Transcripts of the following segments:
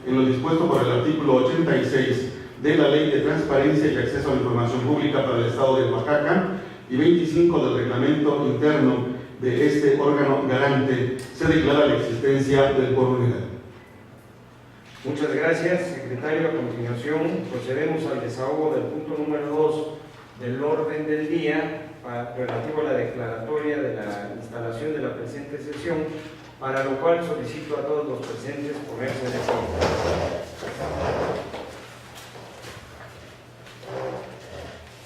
en lo dispuesto por el artículo 86 de la Ley de Transparencia y Acceso a la Información Pública para el Estado de Oaxaca y 25 del reglamento interno de este órgano garante, se declara la existencia del quórum legal. Muchas gracias, secretario. A continuación procedemos al desahogo del punto número 2 del orden del día relativo a la declaratoria de la instalación de la presente sesión, para lo cual solicito a todos los presentes ponerse de acuerdo.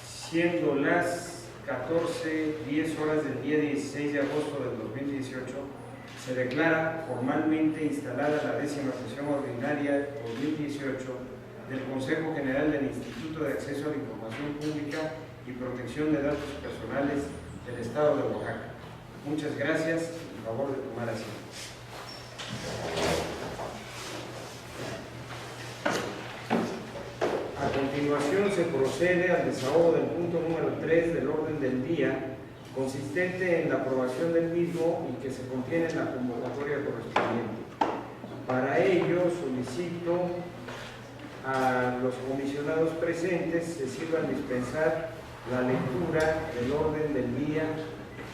Siendo las 14:10 horas del día 16 de agosto del 2018, se declara formalmente instalada la 10ª sesión ordinaria 2018 del Consejo General del Instituto de Acceso a la Información Pública y Protección de Datos Personales del Estado de Oaxaca. Muchas gracias y por favor de tomar asiento. A continuación se procede al desahogo del punto número 3 del orden del día, consistente en la aprobación del mismo y que se contiene en la convocatoria correspondiente. Para ello solicito a los comisionados presentes se sirvan dispensar la lectura del orden del día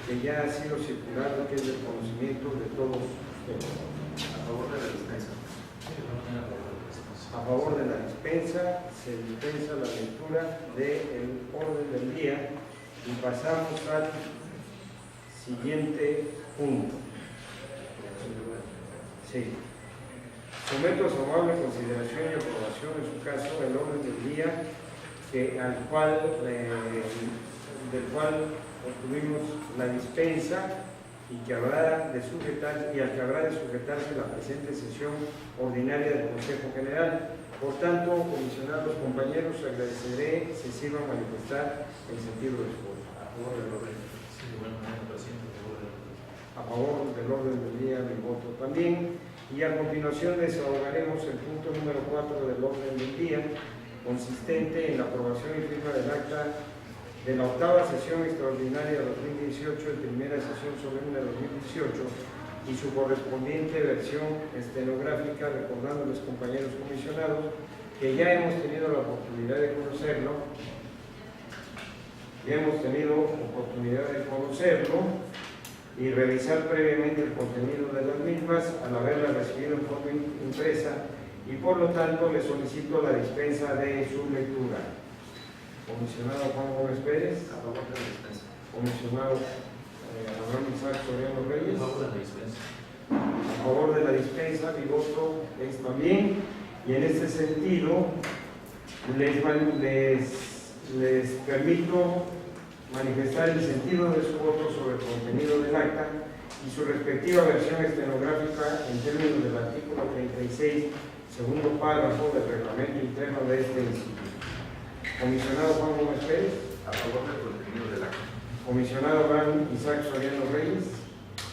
que ya ha sido circulado, que es del conocimiento de todos ustedes. A favor de la dispensa. A favor de la dispensa, se dispensa la lectura del orden del día y pasamos al siguiente punto. Sí. Someto a su amable consideración y aprobación en su caso el orden del día del cual obtuvimos la dispensa y que habrá de sujetarse la presente sesión ordinaria del Consejo General. Por tanto, comisionados compañeros, agradeceré se sirvan a manifestar el sentido de su voto. A favor del orden. Sí, bueno, a favor del orden del día, mi voto también. Y a continuación desahogaremos el punto número 4 del orden del día, consistente en la aprobación y firma del acta de la 8ª sesión extraordinaria de 2018 y primera sesión solemne de 2018 y su correspondiente versión estenográfica, recordando a los compañeros comisionados que ya hemos tenido la oportunidad de conocerlo, y revisar previamente el contenido de las mismas al haberla recibido en forma impresa, y por lo tanto le solicito la dispensa de su lectura. Comisionado Juan Gómez Pérez. A favor de la dispensa. Comisionado Abraham Isaac Soriano Reyes. A favor de la dispensa. A favor de la dispensa, mi voto es también. Y en este sentido, les permito manifestar el sentido de su voto sobre el contenido del acta y su respectiva versión estenográfica en términos del artículo 36, segundo párrafo del reglamento interno de este instituto. Comisionado Juan Gómez Pérez. A favor del contenido del acta. Comisionado Abraham Isaac Soriano Reyes. De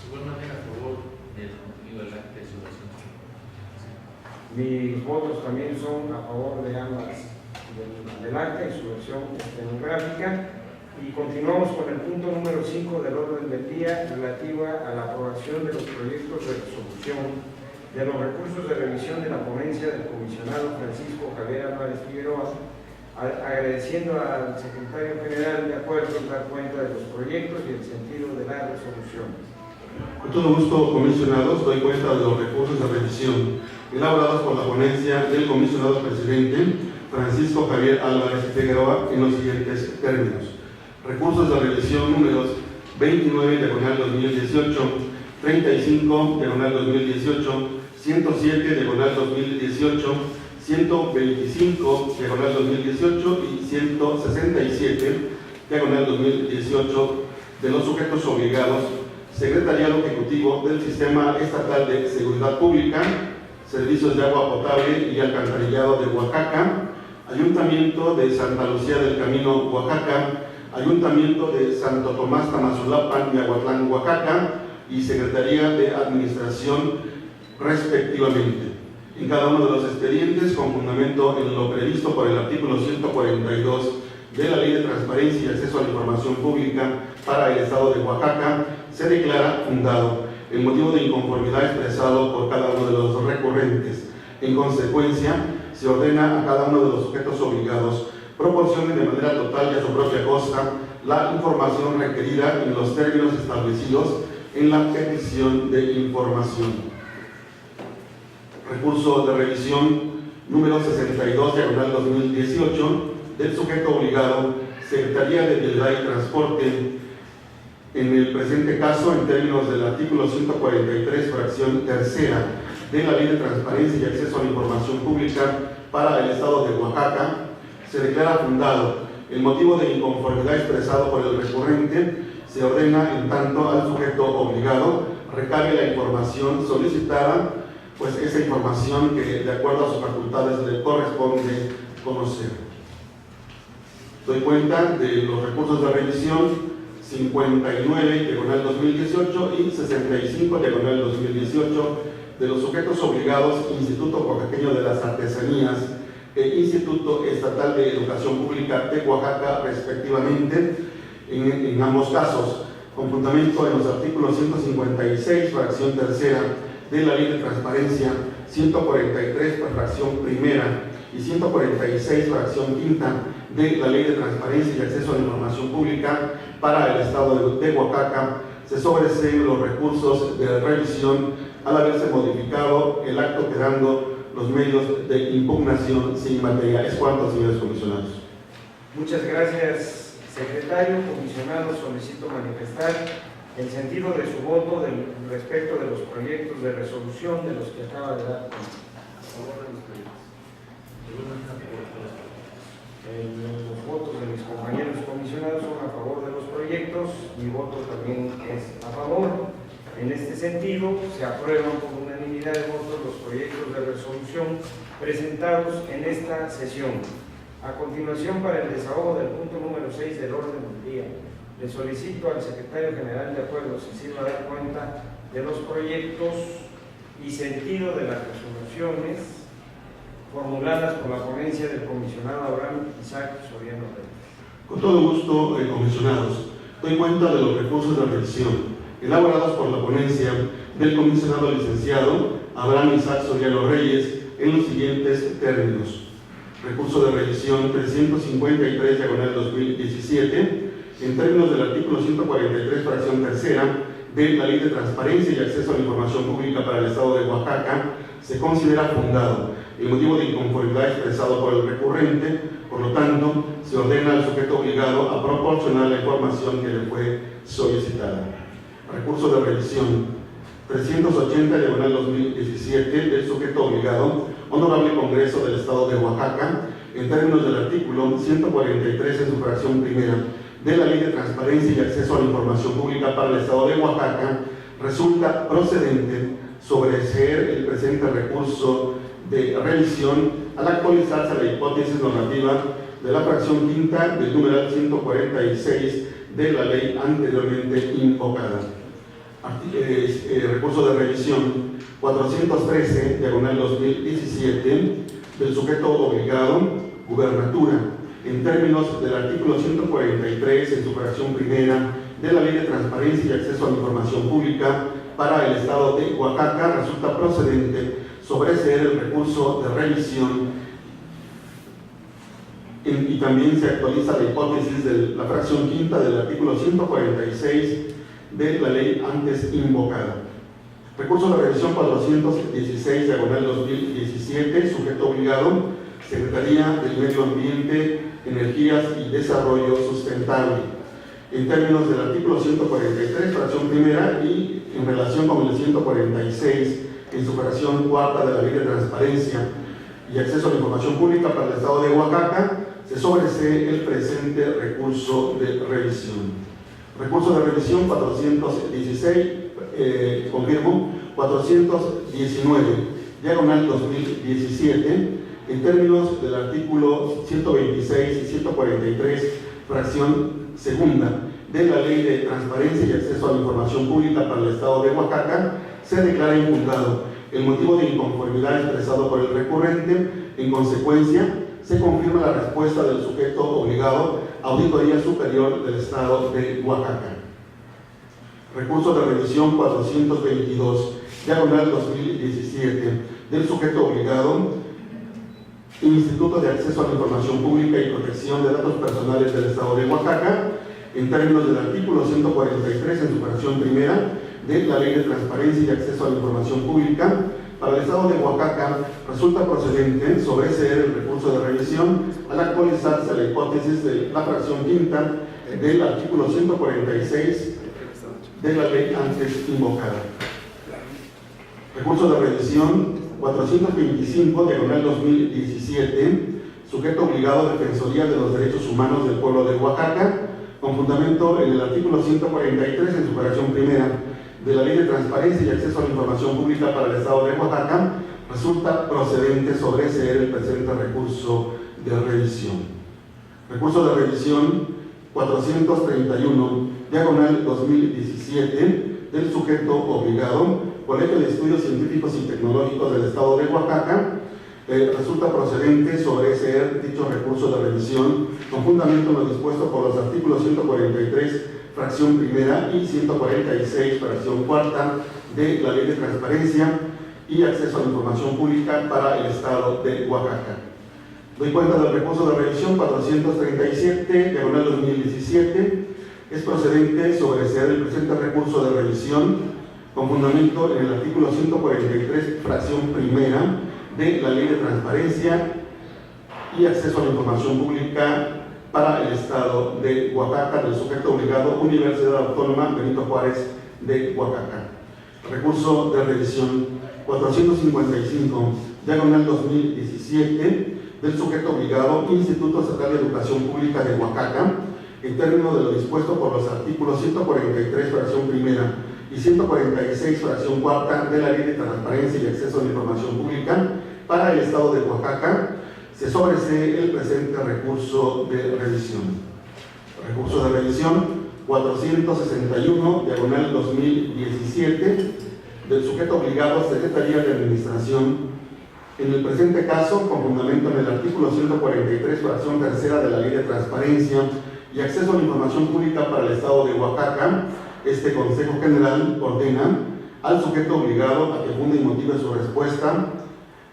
igual manera, a favor del contenido del acta y su versión. Mis votos también son a favor de ambas, del acta y su versión estenográfica. Y continuamos con el punto número 5 del orden del día, relativa a la aprobación de los proyectos de resolución de los recursos de revisión de la ponencia del comisionado Francisco Javier Álvarez Figueroa, agradeciendo al secretario general de acuerdo dar cuenta de los proyectos y el sentido de las resoluciones. Con todo gusto, comisionados, doy cuenta de los recursos de revisión elaborados por la ponencia del comisionado presidente Francisco Javier Álvarez Figueroa en los siguientes términos. Recursos de revisión números 29/2018, 35/2018, 107/2018, 125/2018 y 167/2018 de los sujetos obligados: Secretariado Ejecutivo del Sistema Estatal de Seguridad Pública, Servicios de Agua Potable y Alcantarillado de Oaxaca, Ayuntamiento de Santa Lucía del Camino, Oaxaca, Ayuntamiento de Santo Tomás Tamazulapan y Aguatlán, Oaxaca, y Secretaría de Administración, respectivamente. En cada uno de los expedientes, con fundamento en lo previsto por el artículo 142 de la Ley de Transparencia y Acceso a la Información Pública para el Estado de Oaxaca, se declara fundado el motivo de inconformidad expresado por cada uno de los recurrentes, En consecuencia, se ordena a cada uno de los sujetos obligados proporcionen de manera total y a su propia costa la información requerida en los términos establecidos en la petición de información. Recurso de revisión número 62/2018 del sujeto obligado, Secretaría de Vialidad y Transporte. En el presente caso, en términos del artículo 143, fracción tercera de la Ley de Transparencia y Acceso a la Información Pública para el Estado de Oaxaca, se declara fundado el motivo de inconformidad expresado por el recurrente. Se ordena, en tanto, al sujeto obligado recabe la información solicitada, pues esa información que, de acuerdo a sus facultades, le corresponde conocer. Doy cuenta de los recursos de revisión 59/2018 y 65/2018 de los sujetos obligados, Instituto Oaxaqueño de las Artesanías e Instituto Estatal de Educación Pública de Oaxaca, respectivamente, en ambos casos, con fundamento en los artículos 156, fracción tercera de la Ley de Transparencia, 143, fracción primera y 146, fracción quinta de la Ley de Transparencia y Acceso a la Información Pública para el Estado de Oaxaca, se sobreseen los recursos de revisión al haberse modificado el acto, quedando los medios de impugnación sin materia. Es cuanto, señores comisionados. Muchas gracias, secretario. Comisionado, solicito manifestar el sentido de su voto respecto de los proyectos de resolución de los que acaba de dar cuenta. A favor de los proyectos. Los votos de mis compañeros comisionados son a favor de los proyectos. Mi voto también es a favor. En este sentido, se aprueban por unanimidad de votos los proyectos de resolución presentados en esta sesión. A continuación, para el desahogo del punto número 6 del orden del día, le solicito al secretario general de Acuerdos si sirva a dar cuenta de los proyectos y sentido de las resoluciones formuladas por la ponencia del comisionado Abraham Isaac Soriano Reyes. Con todo gusto, comisionados, doy cuenta de los recursos de revisión elaborados por la ponencia del comisionado licenciado Abraham Isaac Soriano Reyes en los siguientes términos. Recurso de revisión 353/2017, en términos del artículo 143, fracción tercera de la Ley de Transparencia y Acceso a la Información Pública para el Estado de Oaxaca, se considera fundado el motivo de inconformidad expresado por el recurrente. Por lo tanto, se ordena al sujeto obligado a proporcionar la información que le fue solicitada. Recurso de revisión 380/2017 del sujeto obligado, Honorable Congreso del Estado de Oaxaca, en términos del artículo 143 en su fracción primera de la Ley de Transparencia y Acceso a la Información Pública para el Estado de Oaxaca, resulta procedente sobreseer el presente recurso de revisión al actualizarse la hipótesis normativa de la fracción quinta del numeral 146 de la ley anteriormente invocada. Recurso de revisión 413/2017 del sujeto obligado, Gubernatura, en términos del artículo 143 en su fracción primera de la Ley de Transparencia y Acceso a la Información Pública para el Estado de Oaxaca, resulta procedente sobreseer el recurso de revisión y también se actualiza la hipótesis de la fracción quinta del artículo 146 de la ley antes invocada. Recurso de revisión 416/2017, sujeto obligado, Secretaría del Medio Ambiente, Energías y Desarrollo Sustentable. En términos del artículo 143, fracción primera, y en relación con el 146, en su fracción cuarta de la Ley de Transparencia y Acceso a la Información Pública para el Estado de Oaxaca, se sobresee el presente recurso de revisión. Recurso de revisión 419/2017, en términos del artículo 126 y 143, fracción segunda de la Ley de Transparencia y Acceso a la Información Pública para el Estado de Oaxaca, se declara infundado el motivo de inconformidad expresado por el recurrente. En consecuencia, se confirma la respuesta del sujeto obligado, Auditoría Superior del Estado de Oaxaca. Recurso de revisión 422/2017 del sujeto obligado, Instituto de Acceso a la Información Pública y Protección de Datos Personales del Estado de Oaxaca, en términos del artículo 143 en su versión primera de la Ley de Transparencia y Acceso a la Información Pública, para el Estado de Oaxaca resulta procedente sobreseer el recurso de revisión al actualizarse la hipótesis de la fracción quinta del artículo 146 de la ley antes invocada. Recurso de revisión 425/2017, sujeto obligado Defensoría de los Derechos Humanos del Pueblo de Oaxaca, con fundamento en el artículo 143 en su versión primera de la Ley de Transparencia y Acceso a la Información Pública para el Estado de Oaxaca, resulta procedente sobreseer el presente recurso de revisión. Recurso de revisión 431/2017 del sujeto obligado, Colegio de Estudios Científicos y Tecnológicos del Estado de Oaxaca, resulta procedente sobreseer dicho recurso de revisión con fundamento en lo dispuesto por los artículos 143 fracción primera y 146 fracción cuarta de la Ley de Transparencia y Acceso a la Información Pública para el Estado de Oaxaca. Doy cuenta del recurso de revisión 437/2017. Es procedente sobreseer el presente recurso de revisión con fundamento en el artículo 143 fracción primera de la Ley de Transparencia y Acceso a la Información Pública para el Estado de Oaxaca, del sujeto obligado Universidad Autónoma Benito Juárez de Oaxaca. Recurso de revisión 455/2017 del sujeto obligado Instituto Estatal de Educación Pública de Oaxaca, en términos de lo dispuesto por los artículos 143 fracción primera y 146 fracción cuarta de la Ley de Transparencia y Acceso a la Información Pública para el Estado de Oaxaca, se sobresee el presente recurso de revisión. Recurso de revisión 461/2017 del sujeto obligado Secretaría de Administración. En el presente caso, con fundamento en el artículo 143 fracción tercera de la Ley de Transparencia y Acceso a la Información Pública para el Estado de Oaxaca, este Consejo General ordena al sujeto obligado a que funde y motive su respuesta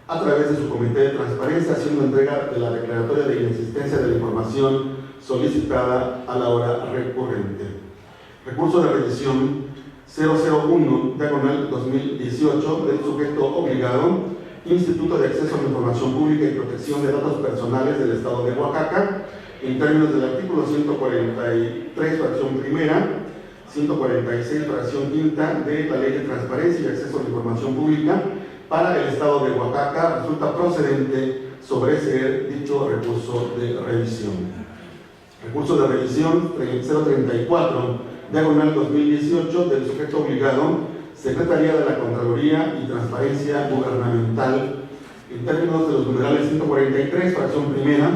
a través de su Comité de Transparencia, haciendo entrega de la declaratoria de inexistencia de la información solicitada a la hora recurrente. Recurso de revisión 001/2018 del sujeto obligado, Instituto de Acceso a la Información Pública y Protección de Datos Personales del Estado de Oaxaca, en términos del artículo 143 fracción primera, 146 fracción quinta de la Ley de Transparencia y Acceso a la Información Pública para el Estado de Oaxaca, resulta procedente sobreseer dicho recurso de revisión. Recurso de revisión 034/2018 del sujeto obligado, Secretaría de la Contraloría y Transparencia Gubernamental, en términos de los numerales 143 fracción primera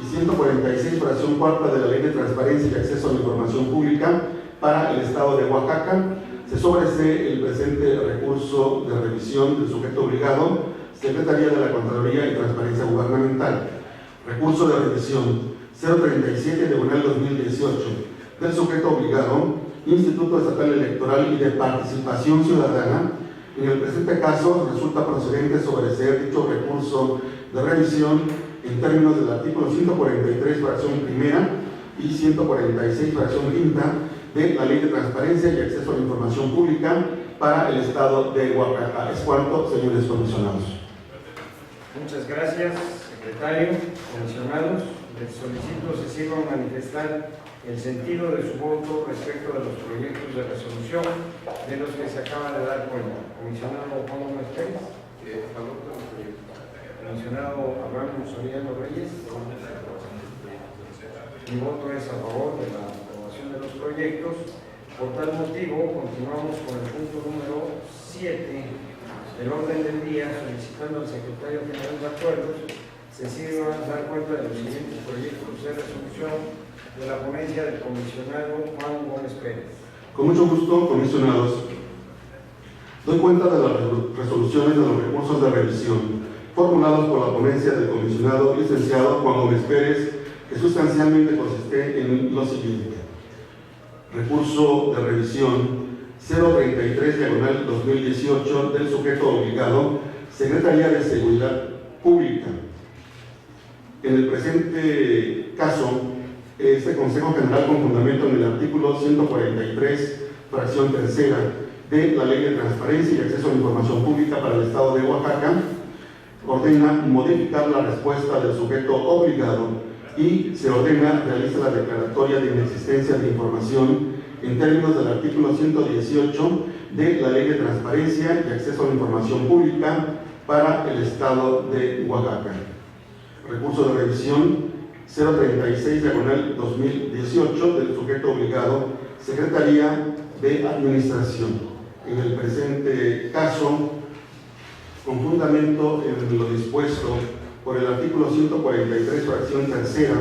y 146 fracción cuarta de la Ley de Transparencia y Acceso a la Información Pública para el Estado de Oaxaca, se sobresee el presente recurso de revisión del sujeto obligado, Secretaría de la Contraloría y Transparencia Gubernamental. Recurso de revisión 037/2018 del sujeto obligado, Instituto Estatal Electoral y de Participación Ciudadana. En el presente caso, resulta procedente sobreseer dicho recurso de revisión en términos del artículo 143 fracción primera y 146 fracción quinta de la Ley de Transparencia y Acceso a la Información Pública para el Estado de Oaxaca. Es cuanto, señores comisionados. Muchas gracias, secretario. Comisionados, les solicito se sirvan a manifestar el sentido de su voto respecto de los proyectos de resolución de los que se acaba de dar cuenta. Comisionado Juan Gómez Pérez. Comisionado Abraham Soriano Reyes. Mi voto es a favor de la aprobación de los proyectos. Por tal motivo, continuamos con el punto número 7 del orden del día, solicitando al secretario general de acuerdos se sirva a dar cuenta de los siguientes proyectos de resolución de la ponencia del comisionado Juan Gómez Pérez. Con mucho gusto, comisionados. Doy cuenta de las resoluciones de los recursos de revisión formulados por la ponencia del comisionado licenciado Juan Gómez Pérez, que sustancialmente consiste en lo siguiente. Recurso de revisión 033/2018 del sujeto obligado, Secretaría de Seguridad Pública. En el presente caso, este Consejo General, con fundamento en el artículo 143, fracción tercera de la Ley de Transparencia y Acceso a la Información Pública para el Estado de Oaxaca, ordena modificar la respuesta del sujeto obligado y se ordena realizar la declaratoria de inexistencia de información en términos del artículo 118 de la Ley de Transparencia y Acceso a la Información Pública para el Estado de Oaxaca. Recurso de revisión 036/2018 del sujeto obligado, Secretaría de Administración. En el presente caso, con fundamento en lo dispuesto por el artículo 143, fracción tercera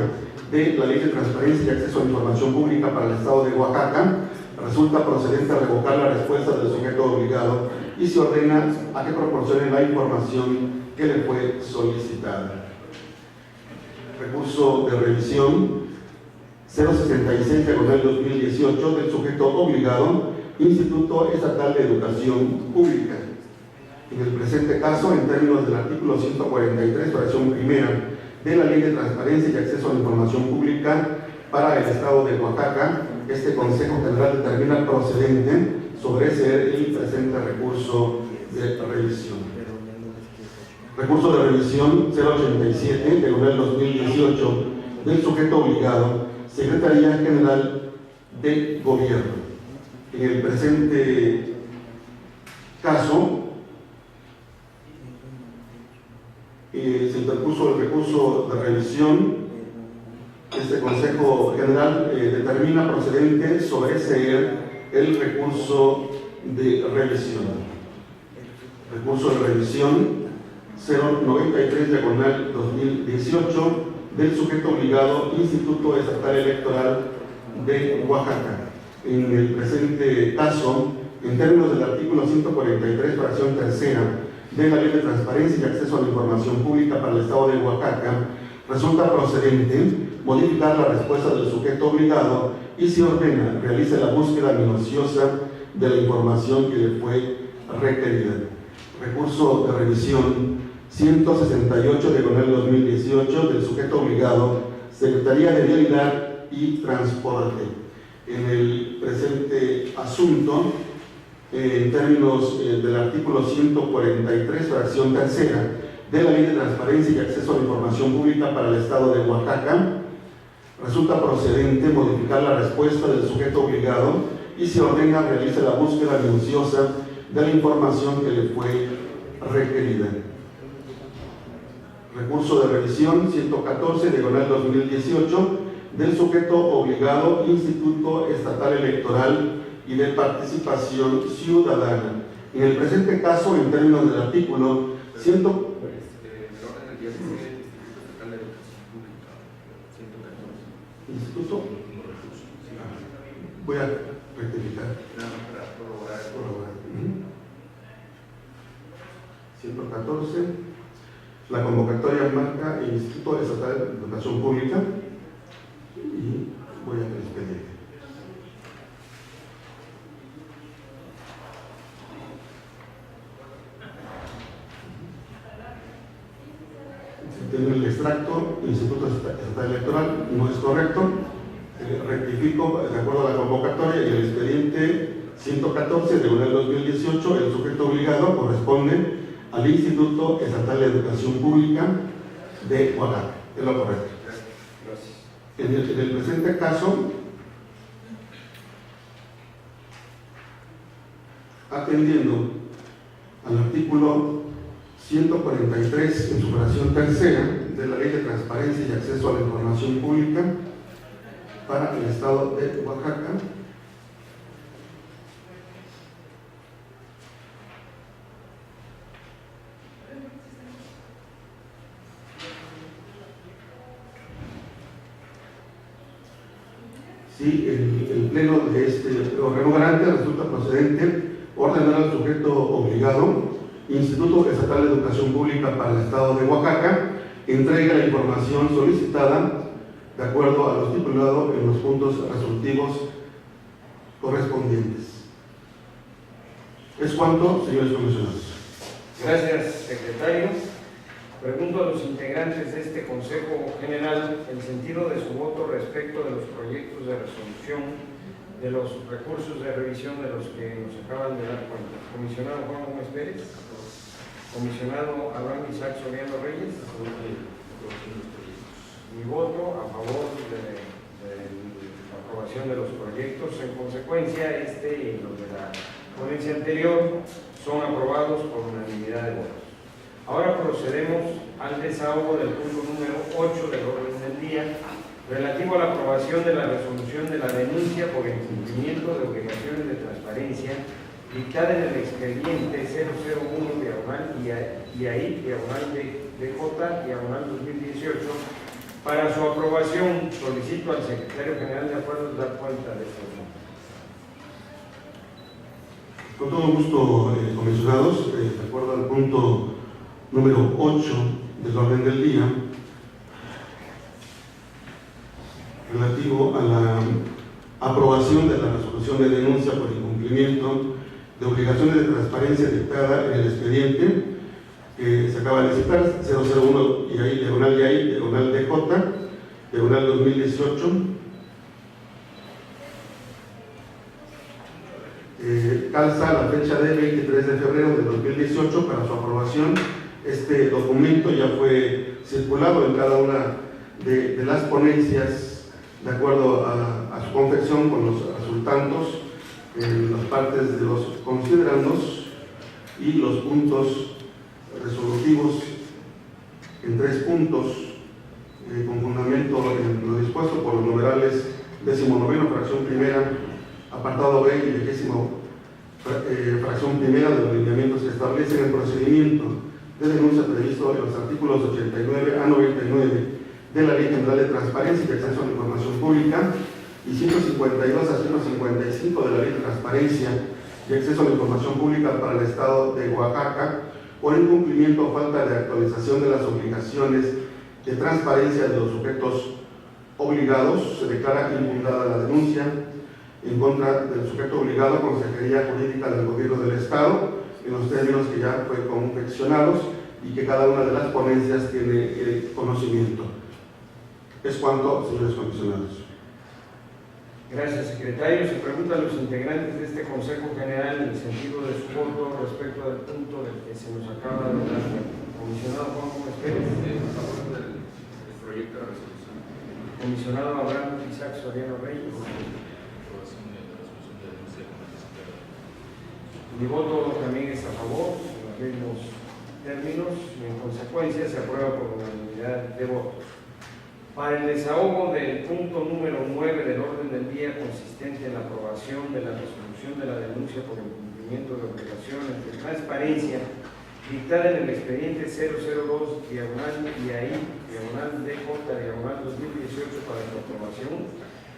de la Ley de Transparencia y Acceso a la Información Pública para el Estado de Oaxaca, resulta procedente a revocar la respuesta del sujeto obligado y se ordena a que proporcione la información que le fue solicitada. Recurso de revisión 066/2018 del sujeto obligado, Instituto Estatal de Educación Pública. En el presente caso, en términos del artículo 143, fracción primera de la Ley de Transparencia y Acceso a la Información Pública para el Estado de Oaxaca, este Consejo General determina procedente sobre ese el presente recurso de revisión. Recurso de revisión 087/2018 del sujeto obligado, Secretaría General de Gobierno. En el presente caso, se interpuso el recurso de revisión. Este Consejo General determina procedente sobre el recurso de revisión. Recurso de revisión 093/2018 del sujeto obligado, Instituto Estatal Electoral de Oaxaca. En el presente caso, en términos del artículo 143, fracción tercera de la Ley de Transparencia y Acceso a la Información Pública para el Estado de Oaxaca, resulta procedente modificar la respuesta del sujeto obligado y se ordena realice la búsqueda minuciosa de la información que le fue requerida. Recurso de revisión 168/2018 del sujeto obligado, Secretaría de Vialidad y Transporte. En el presente asunto, en términos del artículo 143, fracción tercera de la Ley de Transparencia y Acceso a la Información Pública para el Estado de Oaxaca, resulta procedente modificar la respuesta del sujeto obligado y se ordena realice la búsqueda minuciosa de la información que le fue requerida. Recurso de revisión 114/2018 del sujeto obligado, Instituto Estatal Electoral y de Participación Ciudadana. En el presente caso, en términos del artículo 100. Instituto. Voy a rectificar. 114. La convocatoria marca el Instituto Estatal de Educación Pública y voy a el expediente. Tengo el extracto, Instituto Estatal Electoral, no es correcto. Rectifico de acuerdo a la convocatoria y el expediente 114/2018, el sujeto obligado corresponde al Instituto Estatal de Educación Pública de Oaxaca. Es lo correcto. En el presente caso, atendiendo al artículo 143 en su fracción tercera de la Ley de Transparencia y Acceso a la Información Pública para el Estado de Oaxaca, si el pleno de este órgano garante resulta procedente ordenar al sujeto obligado, Instituto Estatal de Educación Pública para el Estado de Oaxaca, entrega la información solicitada de acuerdo a lo estipulado en los puntos resolutivos correspondientes. Es cuanto, señores comisionados. Gracias, secretario. Pregunto a los integrantes de este Consejo General el sentido de su voto respecto de los proyectos de resolución de los recursos de revisión de los que nos acaban de dar cuenta. Comisionado Juan Gómez Pérez. Comisionado Abraham Isaac Soriano Reyes. Mi voto a favor de la aprobación de los proyectos. En consecuencia, este y los de la ponencia anterior son aprobados por unanimidad de votos. Ahora procedemos al desahogo del punto número 8 del orden del día, relativo a la aprobación de la resolución de la denuncia por incumplimiento de obligaciones de transparencia dictada en el expediente 001/IAI/DJ/2018. Para su aprobación solicito al secretario general de Acuerdos dar cuenta de este asunto. Con todo gusto, comisionados, de acuerdo al punto número 8 del orden del día, relativo a la aprobación de la resolución de denuncia por incumplimiento de obligaciones de transparencia dictada en el expediente que se acaba de citar, 001 y ahí, diagonal DJ, diagonal 2018. Calza la fecha de 23 de febrero de 2018 para su aprobación. Este documento ya fue circulado en cada una de las ponencias de acuerdo a su confección con los resultandos en las partes de los considerandos y los puntos resolutivos en 3 puntos con fundamento en lo dispuesto por los numerales 19º, fracción primera, apartado B y 20º, fracción primera de los lineamientos que establecen el procedimiento de denuncia previsto en los artículos 89 a 99 de la Ley General de Transparencia y Acceso a la Información Pública y 152 a 155 de la Ley de Transparencia y Acceso a la Información Pública para el Estado de Oaxaca por incumplimiento o falta de actualización de las obligaciones de transparencia de los sujetos obligados. Se declara infundada la denuncia en contra del sujeto obligado, Consejería Jurídica del Gobierno del Estado, en los términos que ya fue confeccionados y que cada una de las ponencias tiene conocimiento. Es cuanto, señores comisionados. Gracias, secretario. Se pregunta a los integrantes de este Consejo General el sentido de su voto respecto al punto del que se nos acaba de dar. Comisionado Juan Gómez Pérez. A favor del proyecto de resolución. Comisionado Abraham Isaac Soriano Reyes. Aprobación de la resolución de denuncia como anticipado. Mi voto también es a favor, en los mismos términos, y en consecuencia se aprueba por unanimidad de votos. Para el desahogo del punto número 9 del orden del día, consistente en la aprobación de la resolución de la denuncia por incumplimiento de obligaciones de transparencia dictada en el expediente 002 diagonal-DJ-2018 para su aprobación,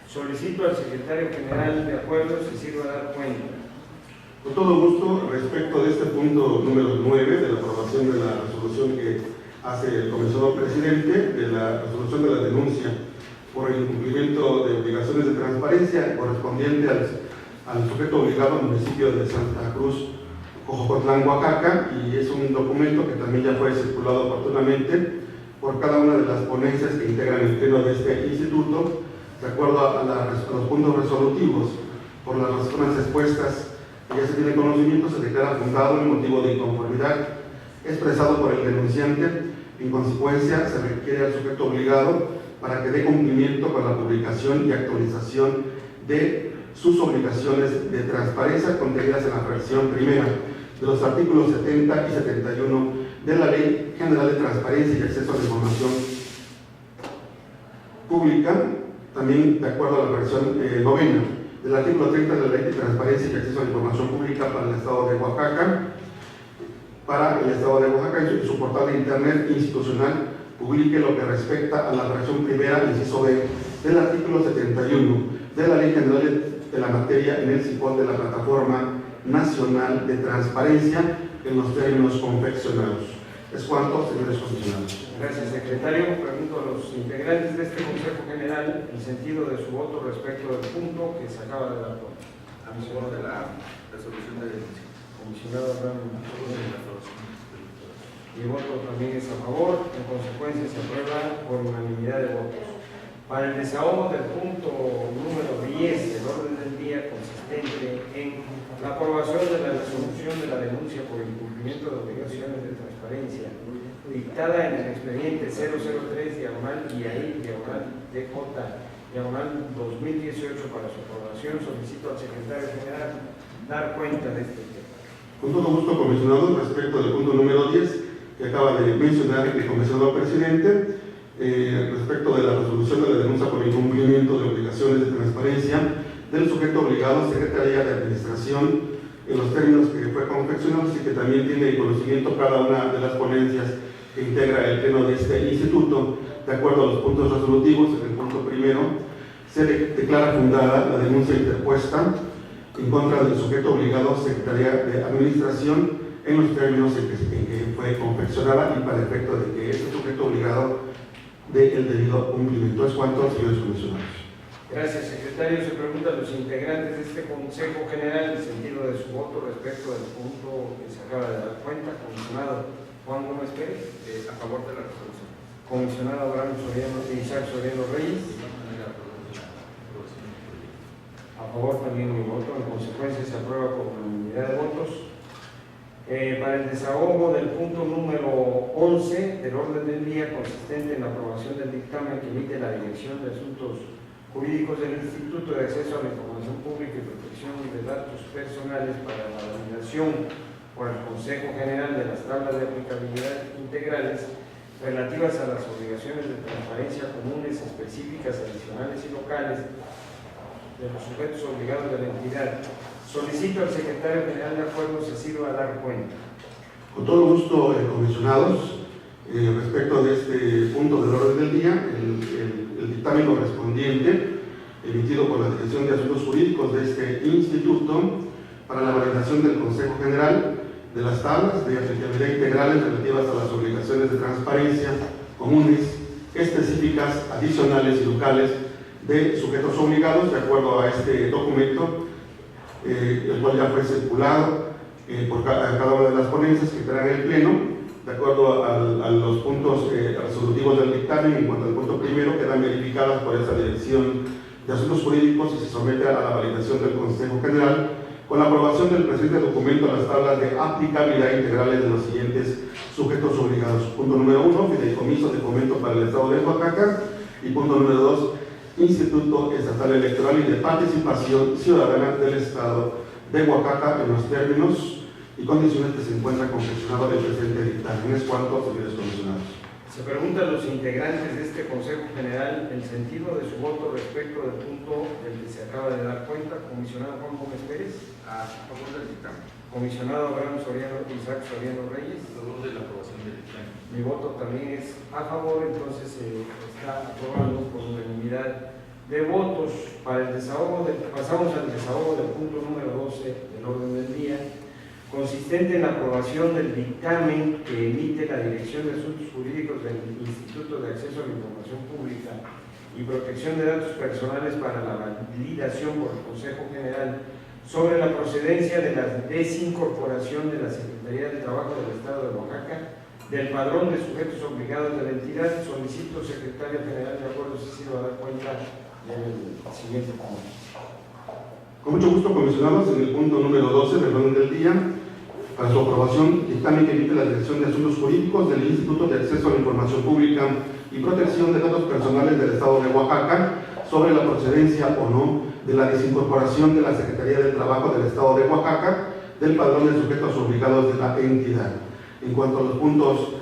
solicito al secretario general de Acuerdos que sirva a dar cuenta. Con todo gusto, respecto de este punto número 9 de la aprobación de la resolución que hace el comisionado presidente de la resolución de la denuncia por el incumplimiento de obligaciones de transparencia correspondiente al sujeto obligado al municipio de Santa Cruz, Cojocotlán, Oaxaca, y es un documento que también ya fue circulado oportunamente por cada una de las ponencias que integran el pleno de este instituto, de acuerdo a los puntos resolutivos. Por las razones expuestas que ya se tiene conocimiento, se declara fundado el motivo de inconformidad expresado por el denunciante. En consecuencia, se requiere al sujeto obligado para que dé cumplimiento con la publicación y actualización de sus obligaciones de transparencia contenidas en la fracción primera de los artículos 70 y 71 de la Ley General de Transparencia y Acceso a la Información Pública, también de acuerdo a la versión novena del artículo 30 de la Ley de Transparencia y Acceso a la Información Pública para el Estado de Oaxaca, en su portal de internet institucional publique lo que respecta a la fracción primera, inciso B, del artículo 71 de la Ley General de la Materia en el CIPOT de la Plataforma Nacional de Transparencia en los términos confeccionados. Es cuanto, señores comisionados. Gracias, secretario. Pregunto a los integrantes de este Consejo General el sentido de su voto respecto del punto que se acaba de dar cuenta. A favor de la resolución de denuncia. Comisionado Abraham. A favor de la resolución. Mi voto también es a favor. En consecuencia, se aprueba por unanimidad de votos. Para el desahogo del punto número 10 del orden del día, consistente en la aprobación de la resolución de la denuncia por incumplimiento de obligaciones de transparencia dictada en el expediente 003-IAI-DJ-2018 para su aprobación, solicito al secretario general dar cuenta de este tema. Con todo gusto, comisionado, respecto del punto número 10 que acaba de mencionar el comisionado presidente, respecto de la resolución de la denuncia por incumplimiento de obligaciones de transparencia del sujeto obligado, Secretaría de Administración, en los términos que fue confeccionado y que también tiene conocimiento cada una de las ponencias que integra el pleno de este instituto. De acuerdo a los puntos resolutivos, en el punto primero, se declara fundada la denuncia interpuesta en contra del sujeto obligado, Secretaría de Administración, en los términos en que fue confeccionada y para efecto de que este sujeto obligado dé el debido cumplimiento. Es cuanto, señores comisionados. Gracias, secretario. Se pregunta a los integrantes de este Consejo General el sentido de su voto respecto del punto que se acaba de dar cuenta. Comisionado Juan Gómez Pérez. A favor de la resolución. Comisionado Abraham Soriano y Isaac Soriano Reyes. A favor también mi voto. En consecuencia, se aprueba por unanimidad de votos. Para el desahogo del punto número 11 del orden del día, consistente en la aprobación del dictamen que emite la Dirección de Asuntos Jurídicos del Instituto de Acceso a la Información Pública y Protección de Datos Personales para la validación por el Consejo General de las tablas de aplicabilidad integrales relativas a las obligaciones de transparencia comunes, específicas, adicionales y locales de los sujetos obligados de la entidad. Solicito al secretario general de acuerdos se sirva a dar cuenta. Con todo gusto, comisionados, respecto de este punto del orden del día, el dictamen correspondiente emitido por la Dirección de Asuntos Jurídicos de este instituto para la validación del Consejo General de las tablas de aplicabilidad integrales relativas a las obligaciones de transparencia comunes, específicas, adicionales y locales de sujetos obligados, de acuerdo a este documento, el cual ya fue circulado por cada una de las ponencias que estarán en el Pleno, de acuerdo a los puntos resolutivos del dictamen. En cuanto al punto primero, quedan verificadas por esta Dirección de Asuntos Jurídicos y se somete a la validación del Consejo General con la aprobación del presente documento a las tablas de aplicabilidad integrales de los siguientes sujetos obligados. Punto número 1, Fideicomiso de Fomento para el Estado de Oaxaca, y punto número 2, Instituto Estatal Electoral y de Participación Ciudadana del Estado de Oaxaca, en los términos y condiciones que se encuentran confeccionados del presente dictamen. Es cuanto, señores comisionados. Se pregunta a los integrantes de este Consejo General el sentido de su voto respecto del punto del que se acaba de dar cuenta. Comisionado Juan Gómez Pérez. A favor del dictamen. Comisionado Abraham Soriano y Isaac Soriano Reyes. A favor de la aprobación del dictamen. Mi voto también es a favor, entonces se está aprobando por unanimidad de votos. Para el desahogo pasamos al desahogo del punto número 12 del orden del día, consistente en la aprobación del dictamen que emite la Dirección de Asuntos Jurídicos del Instituto de Acceso a la Información Pública y Protección de Datos Personales para la validación por el Consejo General sobre la procedencia de la desincorporación de la Secretaría de Trabajo del Estado de Oaxaca del padrón de sujetos obligados de la entidad. Solicito al secretario general de acuerdos si se va a dar cuenta del siguiente punto. Con mucho gusto, comisionados, en el punto número 12 del orden del día, para su aprobación, dictamen que emite la Dirección de Asuntos Jurídicos del Instituto de Acceso a la Información Pública y Protección de Datos Personales del Estado de Oaxaca sobre la procedencia o no de la desincorporación de la Secretaría del Trabajo del Estado de Oaxaca del padrón de sujetos obligados de la entidad. En cuanto a los puntos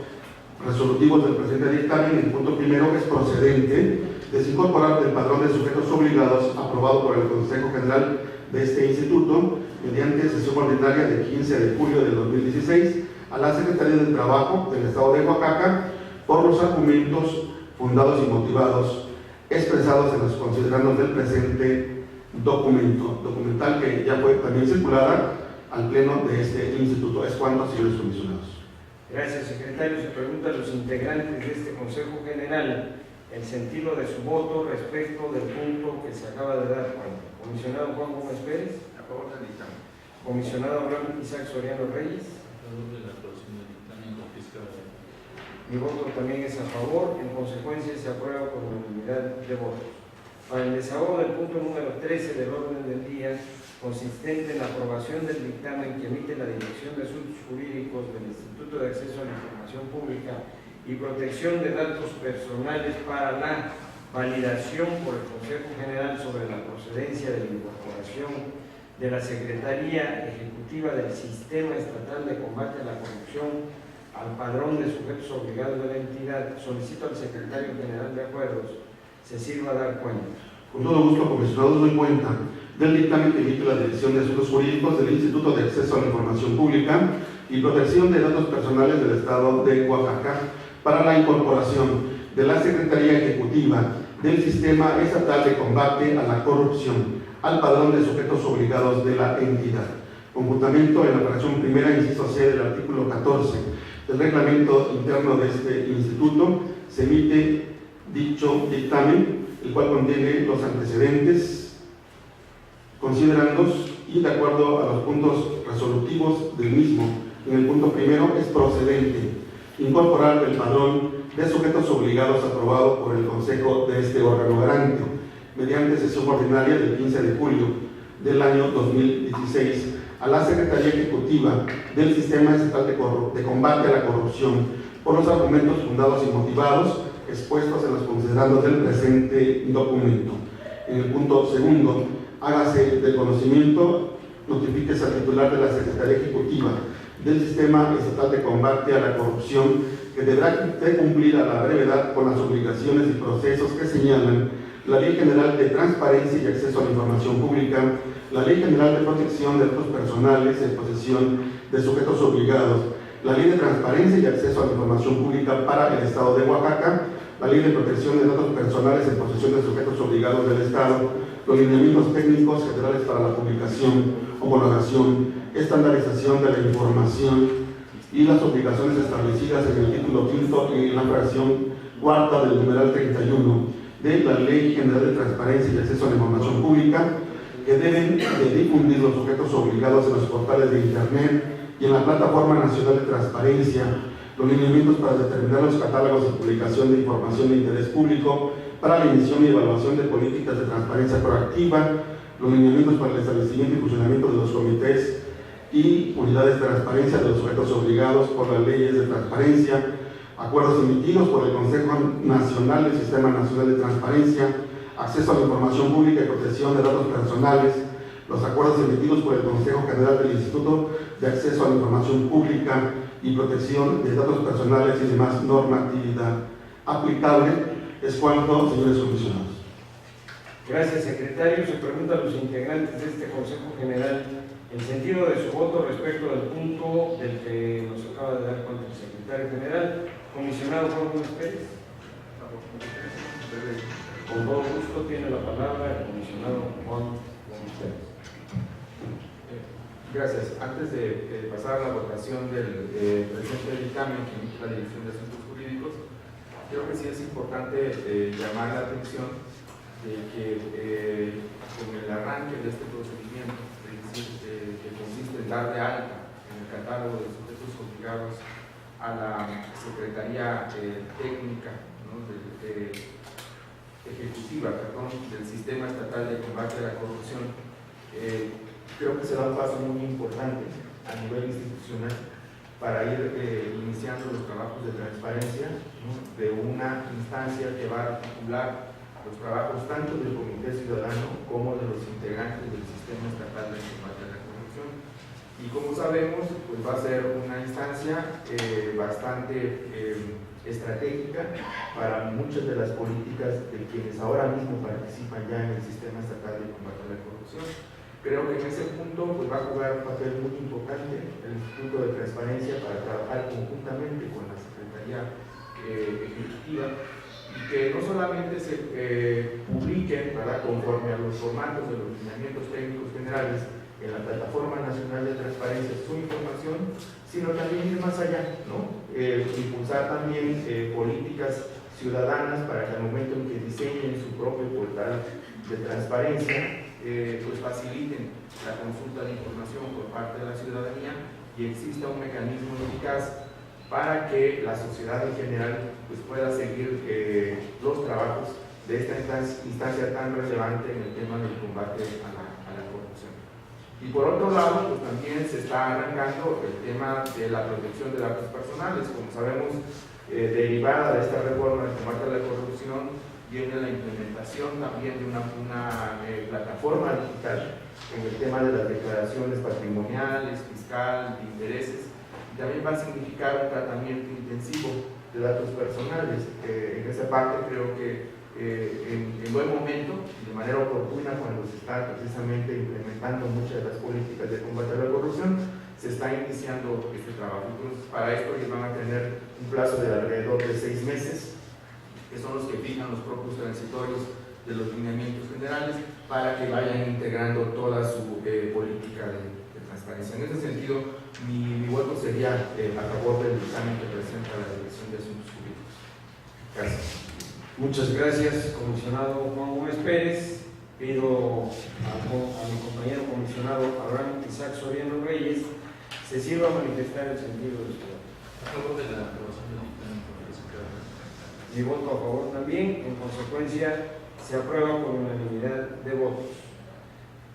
resolutivos del presente dictamen, el punto primero es procedente desincorporar del padrón de sujetos obligados aprobado por el Consejo General de este instituto mediante sesión ordinaria de 15 de julio de 2016 a la Secretaría del Trabajo del Estado de Oaxaca por los argumentos fundados y motivados expresados en los considerandos del presente documental que ya fue también circulada al Pleno de este instituto. Es cuanto, señores comisionados. Gracias, secretario. Se pregunta a los integrantes de este Consejo General el sentido de su voto respecto del punto que se acaba de dar cuenta. Comisionado Juan Gómez Pérez. A favor del dictamen. Comisionado Abraham Isaac Soriano Reyes. A favor de la aprobación del dictamen con fiscal. Mi voto también es a favor. En consecuencia, se aprueba por unanimidad de votos. Para el desahogo del punto número 13 del orden del día, consistente en la aprobación del dictamen que emite la Dirección de Asuntos Jurídicos del Instituto de Acceso a la Información Pública y Protección de Datos Personales para la validación por el Consejo General sobre la procedencia de la incorporación de la Secretaría Ejecutiva del Sistema Estatal de Combate a la Corrupción al padrón de sujetos obligados de la entidad, solicito al Secretario General de Acuerdos se sirva a dar cuenta. Con todo gusto, comisionados, doy cuenta del dictamen que emite la Dirección de Asuntos Jurídicos del Instituto de Acceso a la Información Pública y Protección de Datos Personales del Estado de Oaxaca para la incorporación de la Secretaría Ejecutiva del Sistema Estatal de Combate a la Corrupción al padrón de sujetos obligados de la entidad. Con fundamento en la fracción primera, inciso C del artículo 14 del reglamento interno de este instituto, se emite dicho dictamen, el cual contiene los antecedentes, considerandos y de acuerdo a los puntos resolutivos del mismo. En el punto primero, es procedente incorporar el padrón de sujetos obligados aprobado por el Consejo de este órgano garante, mediante sesión ordinaria del 15 de julio del año 2016, a la Secretaría Ejecutiva del Sistema Estatal de Combate a la Corrupción, por los argumentos fundados y motivados expuestos en los considerandos del presente documento. En el punto segundo, hágase de conocimiento, notifíquese al titular de la Secretaría Ejecutiva del Sistema Estatal de Combate a la Corrupción que deberá de cumplir a la brevedad con las obligaciones y procesos que señalan la Ley General de Transparencia y Acceso a la Información Pública, la Ley General de Protección de Datos Personales en posesión de sujetos obligados, la Ley de Transparencia y Acceso a la Información Pública para el Estado de Oaxaca, la Ley de Protección de Datos Personales en posesión de sujetos obligados del Estado, los lineamientos técnicos generales para la publicación, homologación, estandarización de la información y las obligaciones establecidas en el título quinto y en la fracción cuarta del numeral 31 de la Ley General de Transparencia y Acceso a la Información Pública, que deben de difundir los sujetos obligados en los portales de Internet y en la Plataforma Nacional de Transparencia, los lineamientos para determinar los catálogos y publicación de información de interés público para la emisión y evaluación de políticas de transparencia proactiva, los lineamientos para el establecimiento y funcionamiento de los comités y unidades de transparencia de los sujetos obligados por las leyes de transparencia, acuerdos emitidos por el Consejo Nacional del Sistema Nacional de Transparencia, acceso a la información pública y protección de datos personales, los acuerdos emitidos por el Consejo General del Instituto de Acceso a la Información Pública y Protección de Datos Personales y demás normatividad aplicable. Es cuanto, señores comisionados. Gracias, secretario. Se pregunta a los integrantes de este Consejo General el sentido de su voto respecto al punto del que nos acaba de dar cuenta el secretario general. Comisionado Juan Gómez Pérez. Con todo gusto tiene la palabra el comisionado Juan Gómez Pérez. Gracias. Antes de pasar a la votación del presente dictamen que emite la Dirección de Asuntos Jurídicos, creo que sí es importante llamar la atención de que con el arranque de este procedimiento, que consiste en dar de alta en el catálogo de sujetos obligados a la Secretaría Técnica, ¿no? Ejecutiva, del Sistema Estatal de Combate a la Corrupción, creo que se da un paso muy importante a nivel institucional para ir iniciando los trabajos de transparencia, ¿no? De una instancia que va a articular los trabajos tanto del Comité Ciudadano como de los integrantes del Sistema Estatal de Combate a la Corrupción. Y como sabemos, pues va a ser una instancia bastante estratégica para muchas de las políticas de quienes ahora mismo participan ya en el Sistema Estatal de Combate a la Corrupción. Creo que en ese punto pues, va a jugar un papel muy importante el Instituto de Transparencia para trabajar conjuntamente con la Secretaría Ejecutiva y que no solamente se publiquen, ¿verdad?, conforme a los formatos de los lineamientos técnicos generales en la Plataforma Nacional de Transparencia su información, sino también ir más allá, ¿no? Impulsar también políticas ciudadanas para que al momento en que diseñen su propio portal de transparencia, pues faciliten la consulta de información por parte de la ciudadanía y exista un mecanismo eficaz para que la sociedad en general pues, pueda seguir los trabajos de esta instancia tan relevante en el tema del combate a la corrupción. Y por otro lado, pues también se está arrancando el tema de la protección de datos personales. Como sabemos, derivada de esta reforma del combate a la corrupción, viene la implementación también de una plataforma digital en el tema de las declaraciones patrimoniales, fiscal, de intereses. Y también va a significar un tratamiento intensivo de datos personales. En esa parte creo que en buen momento, de manera oportuna, cuando se está precisamente implementando muchas de las políticas de combate a la corrupción, se está iniciando este trabajo. Entonces, para esto ellos van a tener un plazo de alrededor de 6 meses, que son los que fijan los propios transitorios de los lineamientos generales, para que vayan integrando toda su política de transparencia. En ese sentido, mi voto sería a favor del dictamen que presenta la Dirección de Asuntos Jurídicos. Gracias. Muchas gracias, comisionado Juan Gómez Pérez. Pido a mi compañero comisionado Abraham Isaac Soriano Reyes se sirva a manifestar el sentido de su voto. A favor de la aprobación del dictamen por el secretario. Mi voto a favor también. En consecuencia, se aprueba por unanimidad de votos.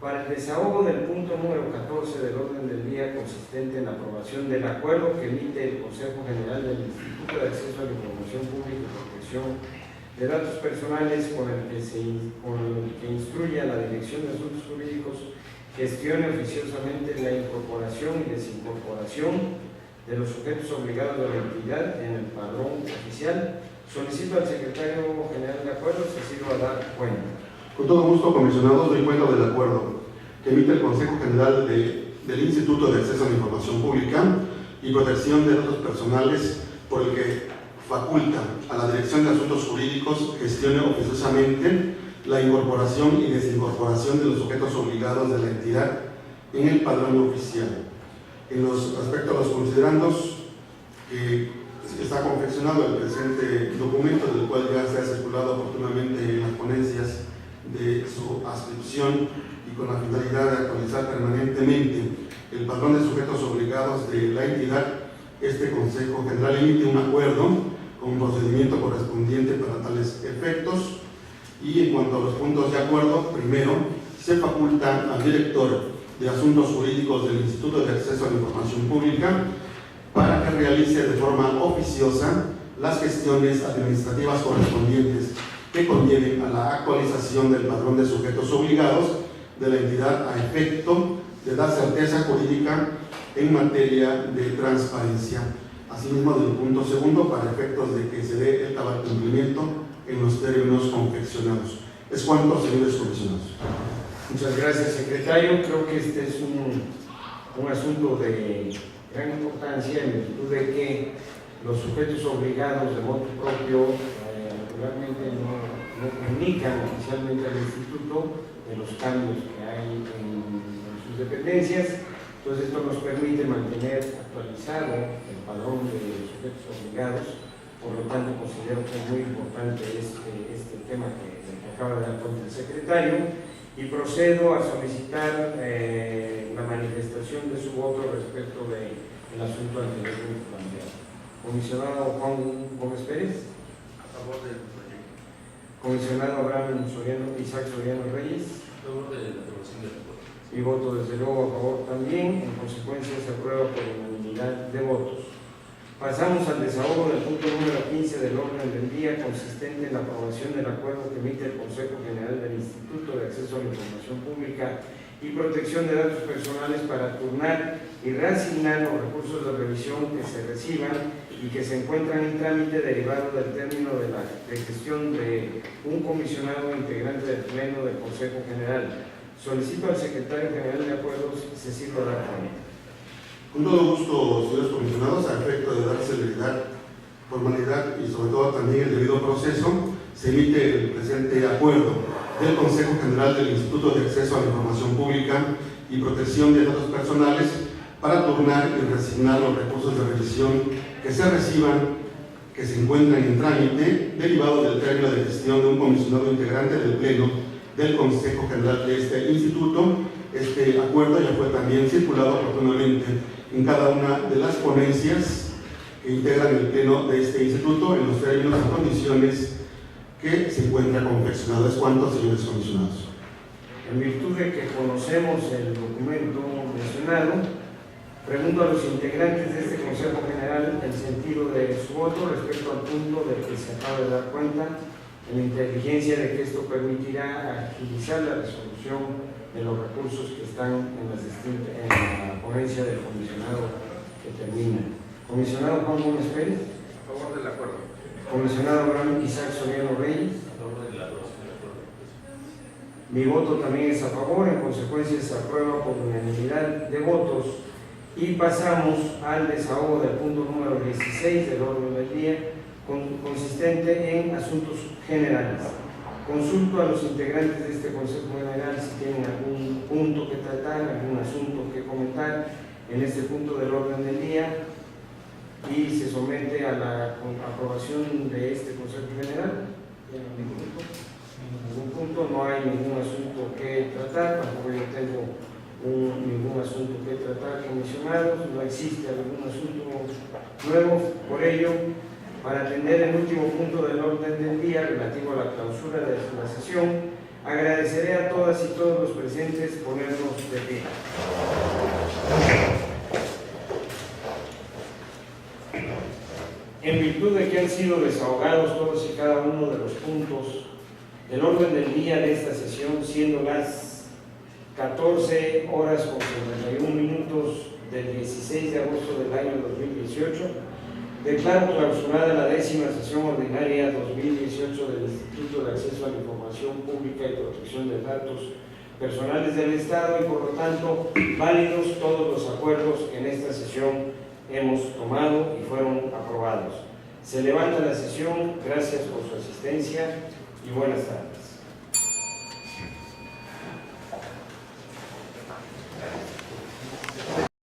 Para el desahogo del punto número 14 del orden del día, consistente en la aprobación del acuerdo que emite el Consejo General del Instituto de Acceso a la Información Pública y Protección de Datos Personales, con el que instruye a la Dirección de Asuntos Jurídicos gestione oficiosamente la incorporación y desincorporación de los sujetos obligados de la entidad en el padrón oficial, solicito al secretario general de acuerdo se sirva a dar cuenta. Con todo gusto, comisionados, doy cuenta del acuerdo que emite el Consejo General del Instituto de Acceso a la Información Pública y Protección de Datos Personales, por el que faculta a la Dirección de Asuntos Jurídicos gestione oficiosamente la incorporación y desincorporación de los sujetos obligados de la entidad en el padrón oficial. Respecto a los considerandos que está confeccionado el presente documento, del cual ya se ha circulado oportunamente en las ponencias de su adscripción y con la finalidad de actualizar permanentemente el padrón de sujetos obligados de la entidad, este Consejo General emite un acuerdo con procedimiento correspondiente para tales efectos. Y en cuanto a los puntos de acuerdo, primero, se faculta al director de Asuntos Jurídicos del Instituto de Acceso a la Información Pública para que realice de forma oficiosa las gestiones administrativas correspondientes que conlleven a la actualización del padrón de sujetos obligados de la entidad a efecto de dar certeza jurídica en materia de transparencia. Asimismo, del punto segundo, para efectos de que se dé el cabal cumplimiento en los términos confeccionados. Es cuanto, señores comisionados. Muchas gracias, secretario. Creo que este es un asunto de gran importancia en virtud de que los sujetos obligados de motu propio regularmente no comunican oficialmente al Instituto de los cambios que hay en sus dependencias. Entonces, esto nos permite mantener actualizado el padrón de sujetos obligados. Por lo tanto, considero que es muy importante este tema que acaba de dar cuenta el secretario, y procedo a solicitar la manifestación de su voto respecto del asunto anteriormente planteado. Comisionado Juan Gómez Pérez. A favor del proyecto. Comisionado Abraham Isaac Soriano Reyes. A favor de la aprobación del acuerdo. Y voto desde luego a favor también. En consecuencia, se aprueba por unanimidad de votos. Pasamos al desahogo del punto número 15 del orden del día, consistente en la aprobación del acuerdo que emite el Consejo General del Instituto de Acceso a la Información Pública y Protección de Datos Personales para turnar y reasignar los recursos de revisión que se reciban y que se encuentran en trámite derivado del término de gestión de un comisionado integrante del Pleno del Consejo General. Solicito al Secretario General de Acuerdos se sirva la palabra. Con todo gusto, señores comisionados, a efecto de dar celeridad, formalidad y sobre todo también el debido proceso, se emite el presente acuerdo del Consejo General del Instituto de Acceso a la Información Pública y Protección de Datos Personales para turnar y reasignar los recursos de revisión que se reciban, que se encuentran en trámite, derivado del término de gestión de un comisionado integrante del Pleno del Consejo General de este Instituto. Este acuerdo ya fue también circulado oportunamente en cada una de las ponencias que integran el pleno de este instituto en los términos y condiciones que se encuentra confeccionado. Es cuanto, señores comisionados. En virtud de que conocemos el documento mencionado, pregunto a los integrantes de este Consejo General el sentido de su voto respecto al punto del que se acaba de dar cuenta, en la inteligencia de que esto permitirá agilizar la resolución de los recursos que están en la ponencia del comisionado que termina. Comisionado Juan Gómez Pérez. A favor del acuerdo. Comisionado Abraham Isaac Soriano Reyes. Mi voto también es a favor, en consecuencia se aprueba por unanimidad de votos. Y pasamos al desahogo del punto número 16 del orden del día, consistente en asuntos generales. Consulto a los integrantes de este Consejo General si tienen algún punto que tratar, algún asunto que comentar en este punto del orden del día, y se somete a la aprobación de este Consejo General. Ningún punto, no hay ningún asunto que tratar, tampoco yo tengo ningún asunto que tratar, comisionados, no existe algún asunto nuevo. Por ello, para atender el último punto del orden del día relativo a la clausura de la sesión, agradeceré a todas y todos los presentes ponernos de pie. En virtud de que han sido desahogados todos y cada uno de los puntos del orden del día de esta sesión, siendo las 14 horas con 51 minutos del 16 de agosto del año 2018, declaro clausurada la 10ª sesión ordinaria 2018 del Instituto de Acceso a la Información Pública y Protección de Datos Personales del Estado, y por lo tanto válidos todos los acuerdos que en esta sesión hemos tomado y fueron aprobados. Se levanta la sesión, gracias por su asistencia y buenas tardes.